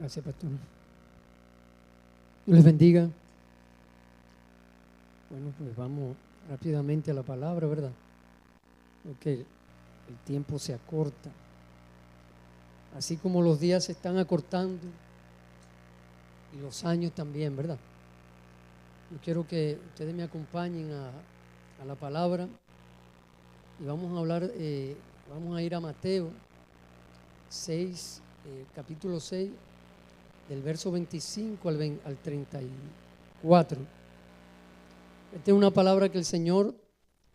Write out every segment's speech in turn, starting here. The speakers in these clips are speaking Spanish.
Gracias, pastor. Dios les bendiga. Bueno, pues vamos rápidamente a la palabra, ¿verdad? Porque el tiempo se acorta. Así como los días se están acortando y los años también, ¿verdad? Yo quiero que ustedes me acompañen a la palabra y vamos a hablar, vamos a ir a Mateo 6, capítulo 6, del verso 25 al 34. Esta es una palabra que el Señor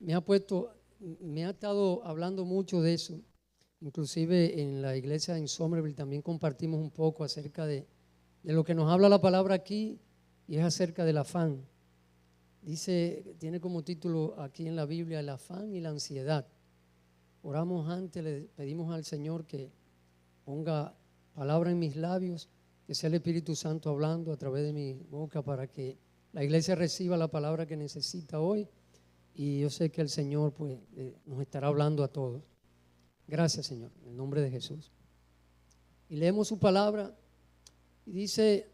me ha estado hablando mucho de eso. Inclusive en la iglesia en Somerville también compartimos un poco acerca de lo que nos habla la palabra aquí, y es acerca del afán. Dice, tiene como título aquí en la Biblia, el afán y la ansiedad. Oramos antes, le pedimos al Señor que ponga palabra en mis labios, que sea el Espíritu Santo hablando a través de mi boca para que la iglesia reciba la palabra que necesita hoy. Y yo sé que el Señor pues nos estará hablando a todos. Gracias, Señor, en el nombre de Jesús. Y leemos su palabra y dice,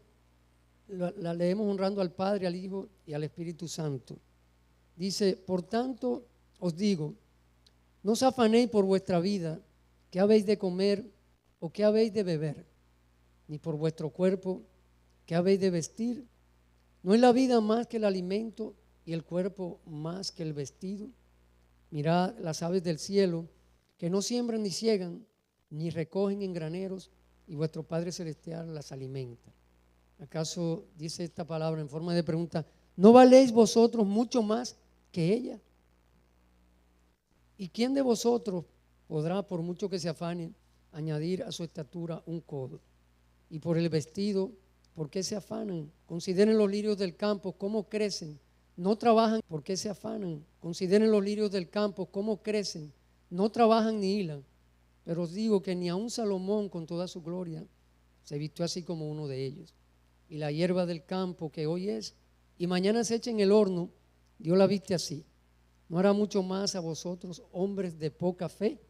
la leemos honrando al Padre, al Hijo y al Espíritu Santo. Dice, por tanto os digo, no os afanéis por vuestra vida, qué habéis de comer o qué habéis de beber, ni por vuestro cuerpo, qué habéis de vestir. ¿No es la vida más que el alimento y el cuerpo más que el vestido? Mirad las aves del cielo, que no siembran ni ciegan, ni recogen en graneros, y vuestro Padre Celestial las alimenta. ¿Acaso dice esta palabra en forma de pregunta, no valéis vosotros mucho más que ella? ¿Y quién de vosotros podrá, por mucho que se afane, añadir a su estatura un codo? Y por el vestido, ¿por qué se afanan? Consideren los lirios del campo, cómo crecen. No trabajan, ¿por qué se afanan? Consideren los lirios del campo, cómo crecen. No trabajan ni hilan. Pero os digo que ni aun Salomón con toda su gloria se vistió así como uno de ellos. Y la hierba del campo que hoy es y mañana se echa en el horno, Dios la viste así. ¿No hará mucho más a vosotros, hombres de poca fe?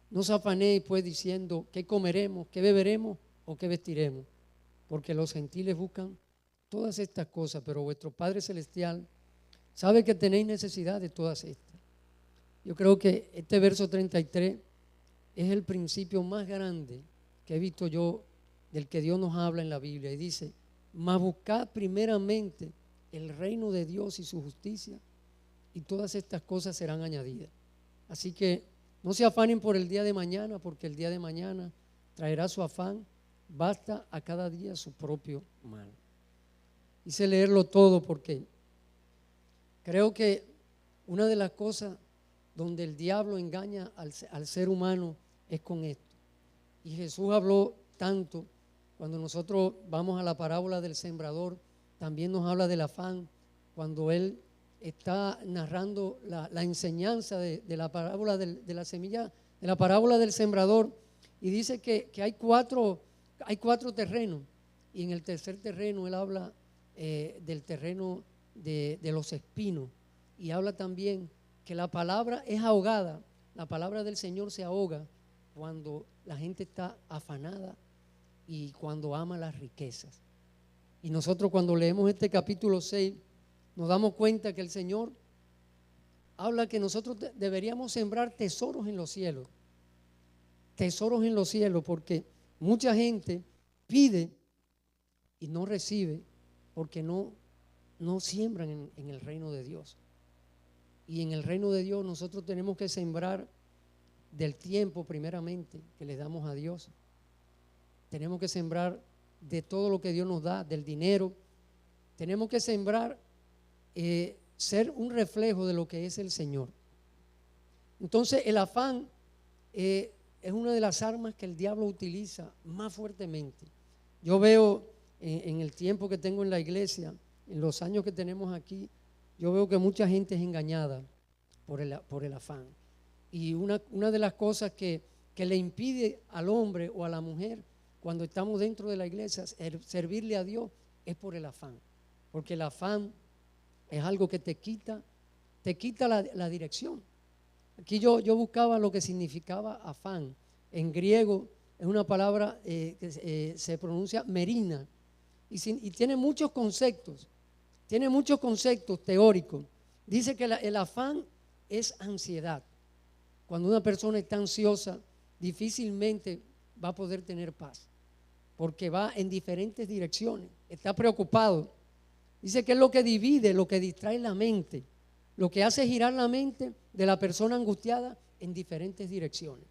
No os afanéis pues diciendo qué comeremos, qué beberemos o qué vestiremos, porque los gentiles buscan todas estas cosas, pero vuestro Padre Celestial sabe que tenéis necesidad de todas estas. Yo creo que este verso 33 es el principio más grande que he visto yo del que Dios nos habla en la Biblia, y dice, mas buscad primeramente el reino de Dios y su justicia, y todas estas cosas serán añadidas. Así que no se afanen por el día de mañana, porque el día de mañana traerá su afán. Basta a cada día su propio mal. Hice leerlo todo porque creo que una de las cosas donde el diablo engaña al ser humano es con esto. Y Jesús habló tanto, cuando nosotros vamos a la parábola del sembrador, también nos habla del afán, cuando él está narrando la enseñanza de la parábola de la semilla, de la parábola del sembrador, y dice que hay cuatro terrenos, y en el tercer terreno él habla del terreno de los espinos, y habla también que la palabra es ahogada, la palabra del Señor se ahoga cuando la gente está afanada y cuando ama las riquezas. Y nosotros cuando leemos este capítulo 6 nos damos cuenta que el Señor habla que nosotros deberíamos sembrar tesoros en los cielos, porque mucha gente pide y no recibe porque no siembran en el reino de Dios. Y en el reino de Dios nosotros tenemos que sembrar del tiempo primeramente que le damos a Dios. Tenemos que sembrar de todo lo que Dios nos da, del dinero. Tenemos que sembrar, ser un reflejo de lo que es el Señor. Entonces el afán es una de las armas que el diablo utiliza más fuertemente. Yo veo en el tiempo que tengo en la iglesia, en los años que tenemos aquí, yo veo que mucha gente es engañada por el afán. Y una de las cosas que le impide al hombre o a la mujer cuando estamos dentro de la iglesia servirle a Dios es por el afán. Porque el afán es algo que te quita la dirección. Aquí yo buscaba lo que significaba afán. En griego Es una palabra que se pronuncia merina y tiene muchos conceptos. Tiene muchos conceptos teóricos. Dice que el afán es ansiedad. Cuando una persona está ansiosa, difícilmente va a poder tener paz, porque va en diferentes direcciones, está preocupado. Dice que es lo que divide, lo que distrae la mente, lo que hace girar la mente de la persona angustiada en diferentes direcciones.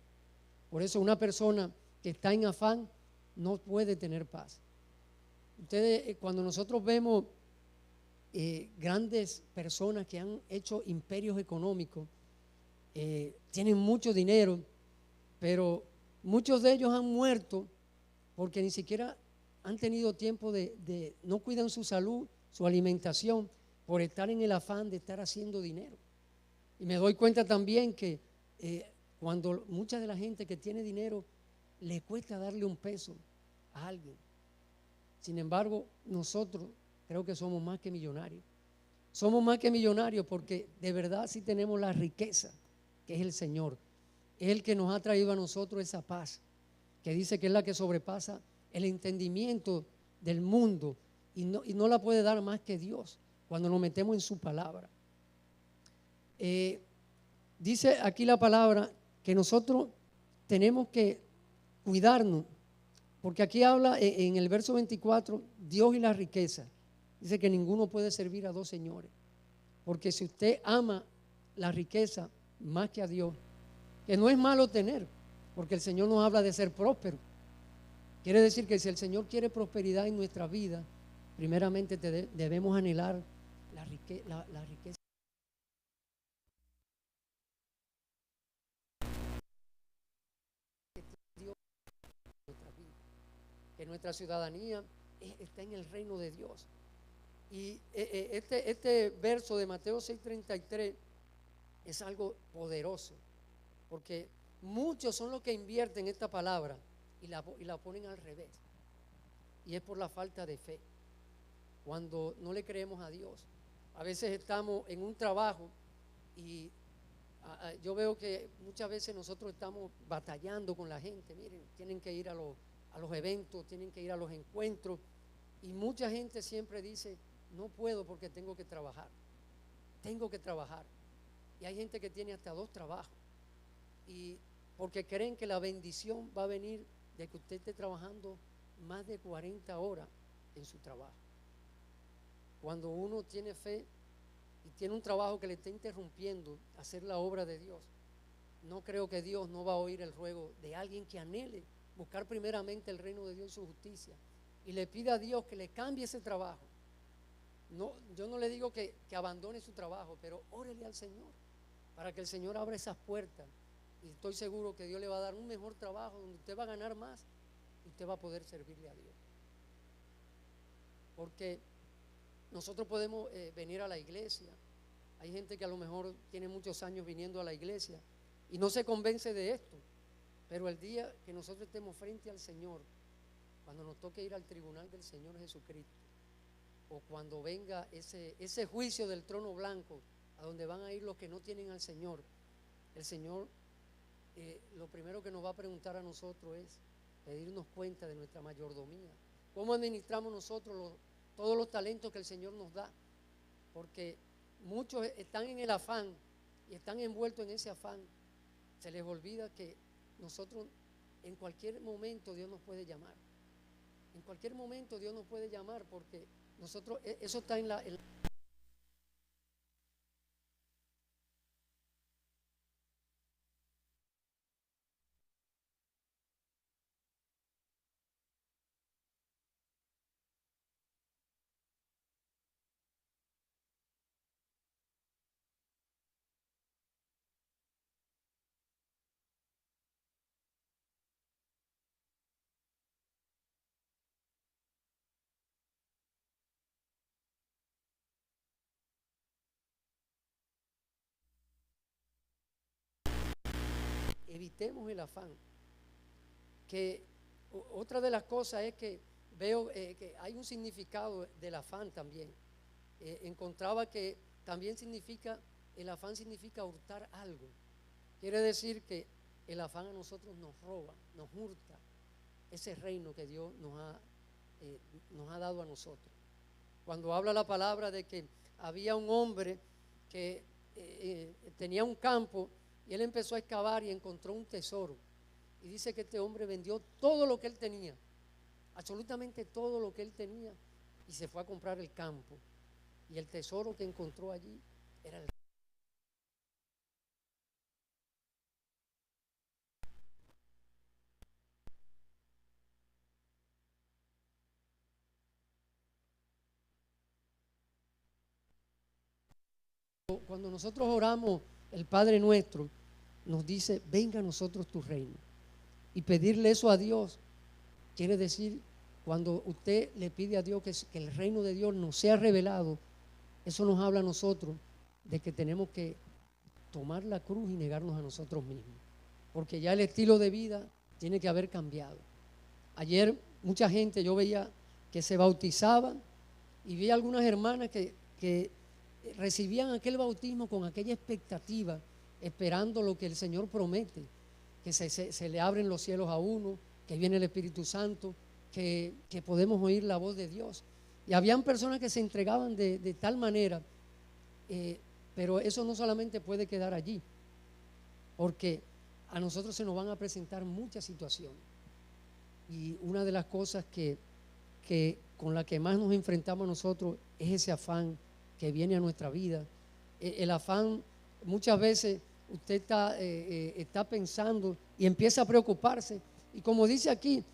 Por eso una persona que está en afán no puede tener paz. Ustedes, cuando nosotros vemos grandes personas que han hecho imperios económicos, tienen mucho dinero, pero muchos de ellos han muerto porque ni siquiera han tenido tiempo no cuidan su salud, su alimentación, por estar en el afán de estar haciendo dinero. Y me doy cuenta también que cuando mucha de la gente que tiene dinero le cuesta darle un peso a alguien. Sin embargo, nosotros creo que somos más que millonarios. Somos más que millonarios porque de verdad sí tenemos la riqueza que es el Señor. Es el que nos ha traído a nosotros esa paz, que dice que es la que sobrepasa el entendimiento del mundo y no la puede dar más que Dios cuando nos metemos en su palabra. Dice aquí la palabra que nosotros tenemos que cuidarnos, porque aquí habla en el verso 24, Dios y la riqueza. Dice que ninguno puede servir a dos señores, porque si usted ama la riqueza más que a Dios, que no es malo tener, porque el Señor nos habla de ser próspero. Quiere decir que si el Señor quiere prosperidad en nuestra vida, primeramente debemos anhelar la riqueza. Que nuestra ciudadanía está en el reino de Dios. Y este verso de Mateo 6:33 es algo poderoso, porque muchos son los que invierten esta palabra y la ponen al revés. Y es por la falta de fe. Cuando no le creemos a Dios. A veces estamos en un trabajo y yo veo que muchas veces nosotros estamos batallando con la gente. Miren, tienen que ir a los eventos, tienen que ir a los encuentros. Y mucha gente siempre dice, no puedo porque tengo que trabajar. Tengo que trabajar. Y hay gente que tiene hasta 2 trabajos. Y porque creen que la bendición va a venir de que usted esté trabajando más de 40 horas en su trabajo. Cuando uno tiene fe y tiene un trabajo que le está interrumpiendo hacer la obra de Dios, no creo que Dios no va a oír el ruego de alguien que anhele buscar primeramente el reino de Dios y su justicia y le pida a Dios que le cambie ese trabajo. No, yo no le digo que abandone su trabajo, pero órele al Señor para que el Señor abra esas puertas y estoy seguro que Dios le va a dar un mejor trabajo donde usted va a ganar más y usted va a poder servirle a Dios. Porque nosotros podemos venir a la iglesia. Hay gente que a lo mejor tiene muchos años viniendo a la iglesia y no se convence de esto. Pero el día que nosotros estemos frente al Señor, cuando nos toque ir al tribunal del Señor Jesucristo, o cuando venga ese juicio del trono blanco, a donde van a ir los que no tienen al Señor, el Señor lo primero que nos va a preguntar a nosotros es pedirnos cuenta de nuestra mayordomía. ¿Cómo administramos nosotros todos los talentos que el Señor nos da? Porque muchos están en el afán y están envueltos en ese afán. Se les olvida que nosotros en cualquier momento Dios nos puede llamar. En cualquier momento Dios nos puede llamar porque nosotros, eso está en la evitemos el afán. Que otra de las cosas es que veo que hay un significado del afán también. Encontraba que también el afán significa hurtar algo. Quiere decir que el afán a nosotros nos roba, nos hurta. ese reino que Dios nos ha dado a nosotros. Cuando habla la palabra de que había un hombre que tenía un campo y él empezó a excavar y encontró un tesoro. Y dice que este hombre vendió todo lo que él tenía, absolutamente todo lo que él tenía, y se fue a comprar el campo. Y el tesoro que encontró allí era el Cuando nosotros oramos el Padre Nuestro, nos dice, venga a nosotros tu reino. Y pedirle eso a Dios quiere decir, cuando usted le pide a Dios que el reino de Dios nos sea revelado, eso nos habla a nosotros de que tenemos que tomar la cruz y negarnos a nosotros mismos. Porque ya el estilo de vida tiene que haber cambiado. Ayer mucha gente yo veía que se bautizaban y vi algunas hermanas que recibían aquel bautismo con aquella expectativa, esperando lo que el Señor promete, que se le abren los cielos a uno, que viene el Espíritu Santo, que podemos oír la voz de Dios. Y habían personas que se entregaban de tal manera, pero eso no solamente puede quedar allí, porque a nosotros se nos van a presentar muchas situaciones. Y una de las cosas que con la que más nos enfrentamos nosotros es ese afán que viene a nuestra vida. El afán, muchas veces usted está pensando y empieza a preocuparse, y como dice aquí,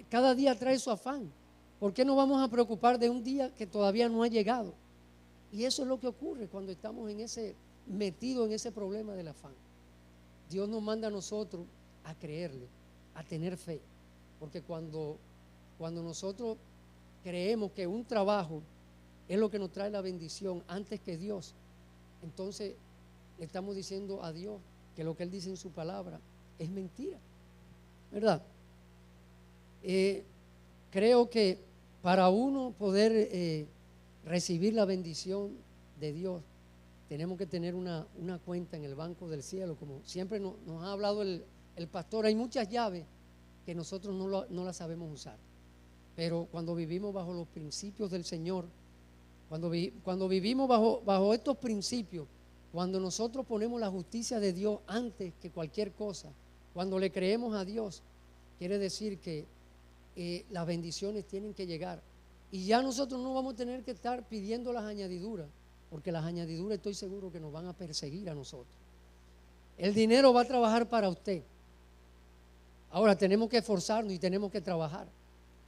cada día trae su afán. ¿Por qué no vamos a preocupar de un día que todavía no ha llegado? Y eso es lo que ocurre cuando estamos metidos en ese problema del afán. Dios nos manda a nosotros a creerle, a tener fe, porque cuando nosotros creemos que un trabajo es lo que nos trae la bendición antes que Dios, entonces le estamos diciendo a Dios que lo que Él dice en su palabra es mentira, ¿verdad? Creo que para uno poder recibir la bendición de Dios, tenemos que tener una cuenta en el banco del cielo, como siempre nos ha hablado el pastor. Hay muchas llaves que nosotros no las sabemos usar, pero cuando vivimos bajo los principios del Señor, cuando vivimos bajo estos principios, cuando nosotros ponemos la justicia de Dios antes que cualquier cosa, cuando le creemos a Dios, quiere decir que las bendiciones tienen que llegar. Y ya nosotros no vamos a tener que estar pidiendo las añadiduras, porque las añadiduras estoy seguro que nos van a perseguir a nosotros. El dinero va a trabajar para usted. Ahora tenemos que esforzarnos y tenemos que trabajar,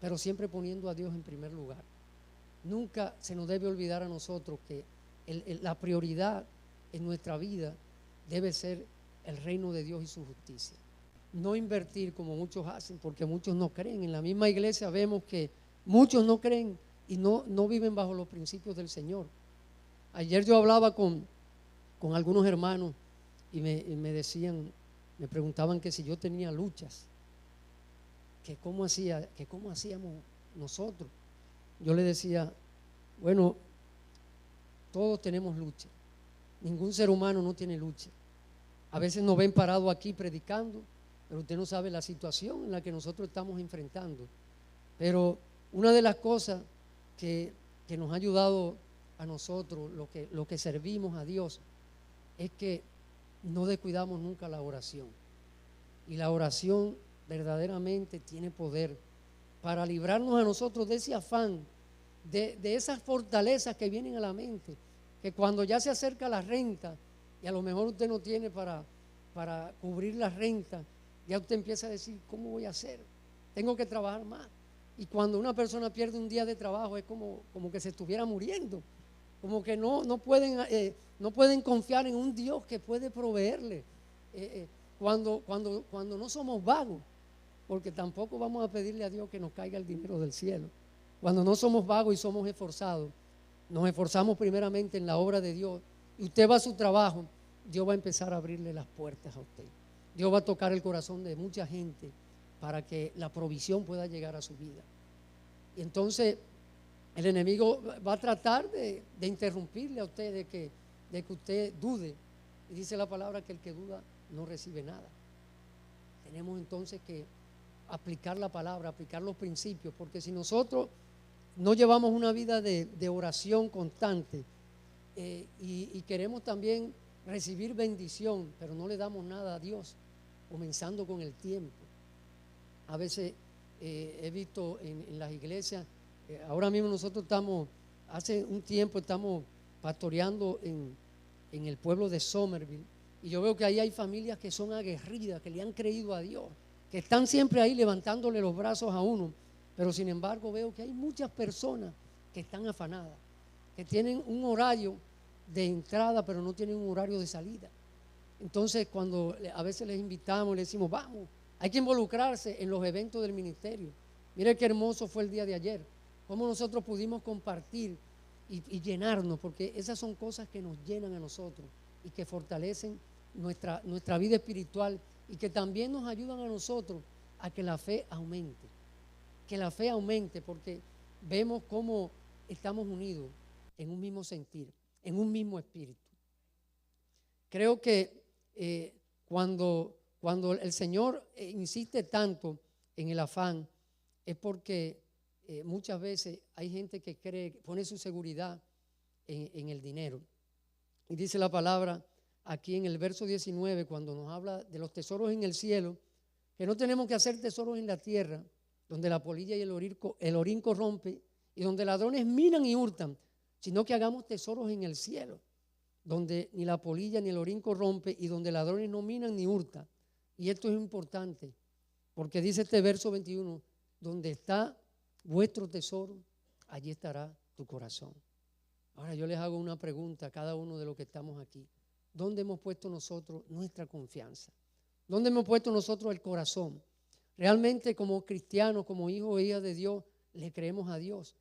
pero siempre poniendo a Dios en primer lugar. Nunca se nos debe olvidar a nosotros que la prioridad en nuestra vida debe ser el reino de Dios y su justicia. No invertir como muchos hacen, porque muchos no creen. En la misma iglesia vemos que muchos no creen y no viven bajo los principios del Señor. Ayer yo hablaba con algunos hermanos y me decían, me preguntaban que si yo tenía luchas, que cómo hacíamos nosotros. Yo le decía, bueno, todos tenemos lucha. Ningún ser humano no tiene lucha. A veces nos ven parados aquí predicando, pero usted no sabe la situación en la que nosotros estamos enfrentando. Pero una de las cosas que nos ha ayudado a nosotros, lo que servimos a Dios, es que no descuidamos nunca la oración. Y la oración verdaderamente tiene poder para librarnos a nosotros de ese afán, de esas fortalezas que vienen a la mente, que cuando ya se acerca la renta y a lo mejor usted no tiene para cubrir la renta, ya usted empieza a decir, ¿cómo voy a hacer? Tengo que trabajar más. Y cuando una persona pierde un día de trabajo es como que se estuviera muriendo, como que no pueden confiar en un Dios que puede proveerle. Cuando no somos vagos, porque tampoco vamos a pedirle a Dios que nos caiga el dinero del cielo. Cuando no somos vagos y somos esforzados, nos esforzamos primeramente en la obra de Dios, y usted va a su trabajo, Dios va a empezar a abrirle las puertas a usted. Dios va a tocar el corazón de mucha gente para que la provisión pueda llegar a su vida. Y entonces el enemigo va a tratar de interrumpirle a usted, de que usted dude. Y dice la palabra que el que duda no recibe nada. Tenemos entonces que aplicar la palabra, aplicar los principios, porque si nosotros no llevamos una vida de oración constante y queremos también recibir bendición, pero no le damos nada a Dios, comenzando con el tiempo. A veces he visto en las iglesias, ahora mismo nosotros hace un tiempo estamos pastoreando en el pueblo de Somerville, y yo veo que ahí hay familias que son aguerridas, que le han creído a Dios, que están siempre ahí levantándole los brazos a uno, pero sin embargo veo que hay muchas personas que están afanadas, que tienen un horario de entrada, pero no tienen un horario de salida. Entonces, cuando a veces les invitamos, les decimos, vamos, hay que involucrarse en los eventos del ministerio. Mire qué hermoso fue el día de ayer, cómo nosotros pudimos compartir y llenarnos, porque esas son cosas que nos llenan a nosotros y que fortalecen nuestra vida espiritual y que también nos ayudan a nosotros a que la fe aumente, porque vemos cómo estamos unidos en un mismo sentir, en un mismo espíritu. Creo que cuando el Señor insiste tanto en el afán, es porque muchas veces hay gente que pone su seguridad en el dinero. Y dice la palabra aquí en el verso 19, cuando nos habla de los tesoros en el cielo, que no tenemos que hacer tesoros en la tierra, donde la polilla y el orín corrompe, y donde ladrones minan y hurtan, sino que hagamos tesoros en el cielo, donde ni la polilla ni el orín corrompe, y donde ladrones no minan ni hurtan. Y esto es importante, porque dice este verso 21, donde está vuestro tesoro, allí estará tu corazón. Ahora yo les hago una pregunta a cada uno de los que estamos aquí. ¿Dónde hemos puesto nosotros nuestra confianza? ¿Dónde hemos puesto nosotros el corazón? Realmente, como cristianos, como hijos o hijas de Dios, le creemos a Dios.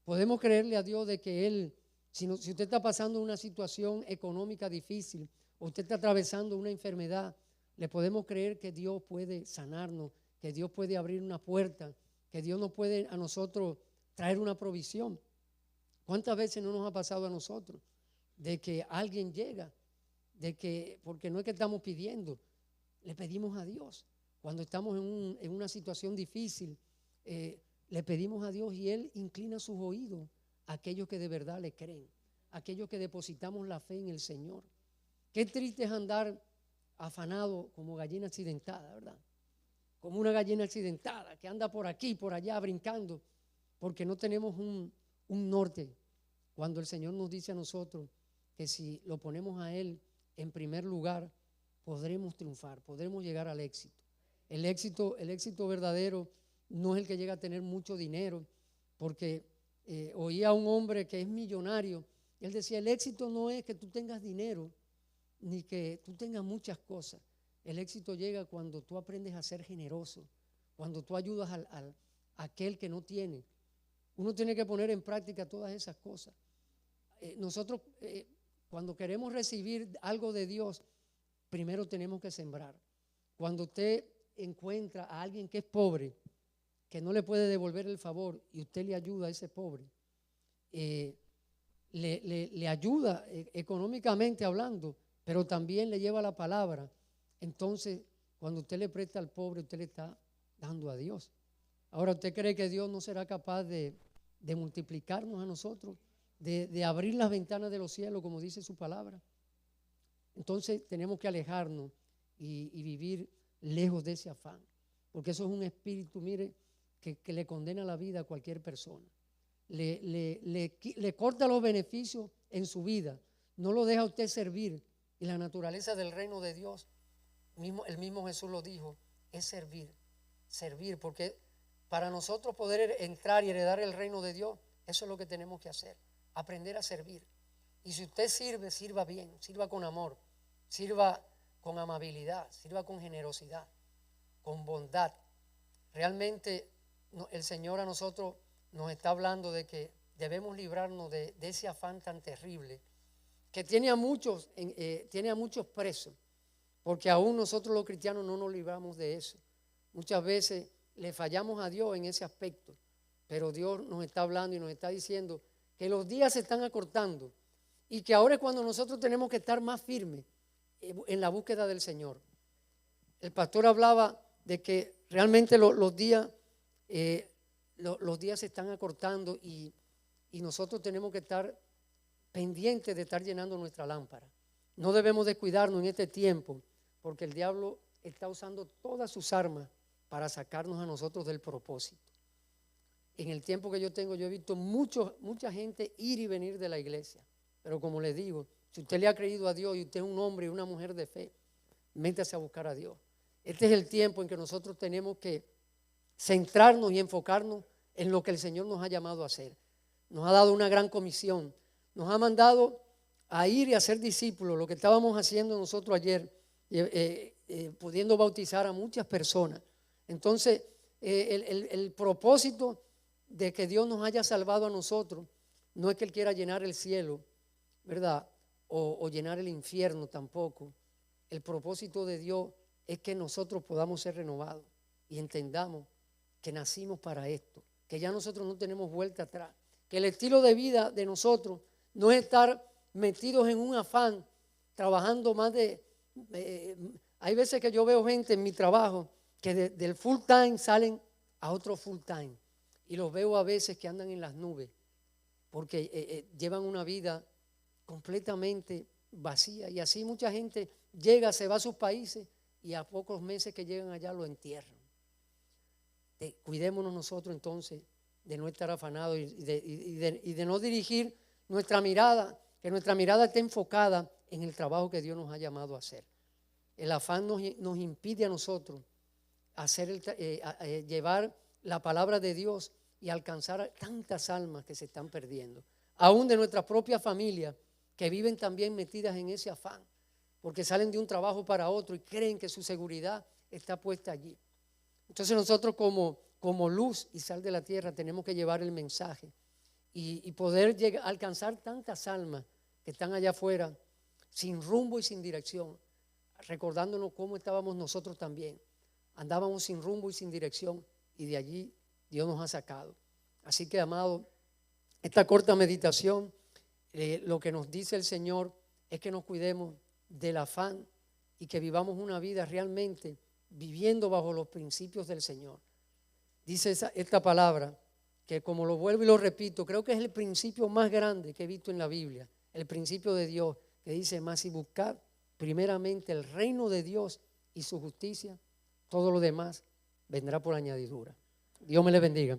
Podemos creerle a Dios de que Él, si usted está pasando una situación económica difícil o usted está atravesando una enfermedad, le podemos creer que Dios puede sanarnos, que Dios puede abrir una puerta, que Dios nos puede a nosotros traer una provisión. ¿Cuántas veces no nos ha pasado a nosotros de que alguien llega, porque no es que estamos pidiendo, le pedimos a Dios? Cuando estamos en una situación difícil, le pedimos a Dios y Él inclina sus oídos a aquellos que de verdad le creen, a aquellos que depositamos la fe en el Señor. Qué triste es andar afanado como gallina accidentada, ¿verdad? Como una gallina accidentada que anda por aquí, por allá, brincando, porque no tenemos un norte. Cuando el Señor nos dice a nosotros que si lo ponemos a Él en primer lugar, podremos triunfar, podremos llegar al éxito. El éxito verdadero no es el que llega a tener mucho dinero, porque oía a un hombre que es millonario, él decía, el éxito no es que tú tengas dinero, ni que tú tengas muchas cosas. El éxito llega cuando tú aprendes a ser generoso, cuando tú ayudas a aquel que no tiene. Uno tiene que poner en práctica todas esas cosas. Nosotros cuando queremos recibir algo de Dios, primero tenemos que sembrar. Cuando usted encuentra a alguien que es pobre, que no le puede devolver el favor, y usted le ayuda a ese pobre, le ayuda económicamente hablando, pero también le lleva la palabra. Entonces, cuando usted le presta al pobre, usted le está dando a Dios. Ahora, ¿usted cree que Dios no será capaz de multiplicarnos a nosotros, de abrir las ventanas de los cielos, como dice su palabra? Entonces, tenemos que alejarnos y vivir lejos de ese afán, porque eso es un espíritu, mire, que le condena la vida a cualquier persona. Le corta los beneficios en su vida, no lo deja a usted servir. Y la naturaleza del reino de Dios, el mismo Jesús lo dijo, es servir, porque para nosotros poder entrar y heredar el reino de Dios, eso es lo que tenemos que hacer, aprender a servir. Y si usted sirve, sirva bien, sirva con amor, sirva con amabilidad, sirva con generosidad, con bondad. Realmente el Señor a nosotros nos está hablando de que debemos librarnos de ese afán tan terrible que tiene a muchos presos, porque aún nosotros los cristianos no nos libramos de eso. Muchas veces le fallamos a Dios en ese aspecto, pero Dios nos está hablando y nos está diciendo que los días se están acortando y que ahora es cuando nosotros tenemos que estar más firmes en la búsqueda del Señor. El pastor hablaba de que realmente los días los días se están acortando y nosotros tenemos que estar pendientes de estar llenando nuestra lámpara. No debemos descuidarnos en este tiempo, porque el diablo está usando todas sus armas para sacarnos a nosotros del propósito. En el tiempo que yo tengo, yo he visto mucha gente ir y venir de la iglesia, pero como les digo, si usted le ha creído a Dios y usted es un hombre y una mujer de fe, métase a buscar a Dios. Este es el tiempo en que nosotros tenemos que centrarnos y enfocarnos en lo que el Señor nos ha llamado a hacer. Nos ha dado una gran comisión, nos ha mandado a ir y a ser discípulos, lo que estábamos haciendo nosotros ayer, pudiendo bautizar a muchas personas. Entonces, el propósito de que Dios nos haya salvado a nosotros no es que Él quiera llenar el cielo, ¿verdad? O llenar el infierno tampoco. El propósito de Dios es que nosotros podamos ser renovados y entendamos que nacimos para esto, que ya nosotros no tenemos vuelta atrás, que el estilo de vida de nosotros no es estar metidos en un afán, trabajando más hay veces que yo veo gente en mi trabajo que del full time salen a otro full time y los veo a veces que andan en las nubes porque llevan una vida completamente vacía y así mucha gente llega, se va a sus países y a pocos meses que llegan allá lo entierran. Cuidémonos nosotros entonces de no estar afanados y de no dirigir nuestra mirada, que nuestra mirada esté enfocada en el trabajo que Dios nos ha llamado a hacer. El afán nos impide a nosotros llevar la palabra de Dios y alcanzar a tantas almas que se están perdiendo, aún de nuestra propia familia, que viven también metidas en ese afán, porque salen de un trabajo para otro y creen que su seguridad está puesta allí. Entonces nosotros como luz y sal de la tierra tenemos que llevar el mensaje y poder alcanzar tantas almas que están allá afuera sin rumbo y sin dirección, recordándonos cómo estábamos nosotros también. Andábamos sin rumbo y sin dirección y de allí Dios nos ha sacado. Así que, amado, esta corta meditación, lo que nos dice el Señor es que nos cuidemos del afán y que vivamos una vida realmente viviendo bajo los principios del Señor. Dice esta palabra, que como lo vuelvo y lo repito, creo que es el principio más grande que he visto en la Biblia, el principio de Dios, que dice: más y buscad primeramente el reino de Dios y su justicia, todo lo demás vendrá por añadidura. Dios me le bendiga.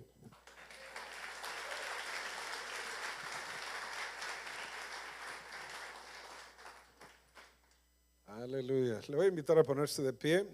Aleluya. Le voy a invitar a ponerse de pie.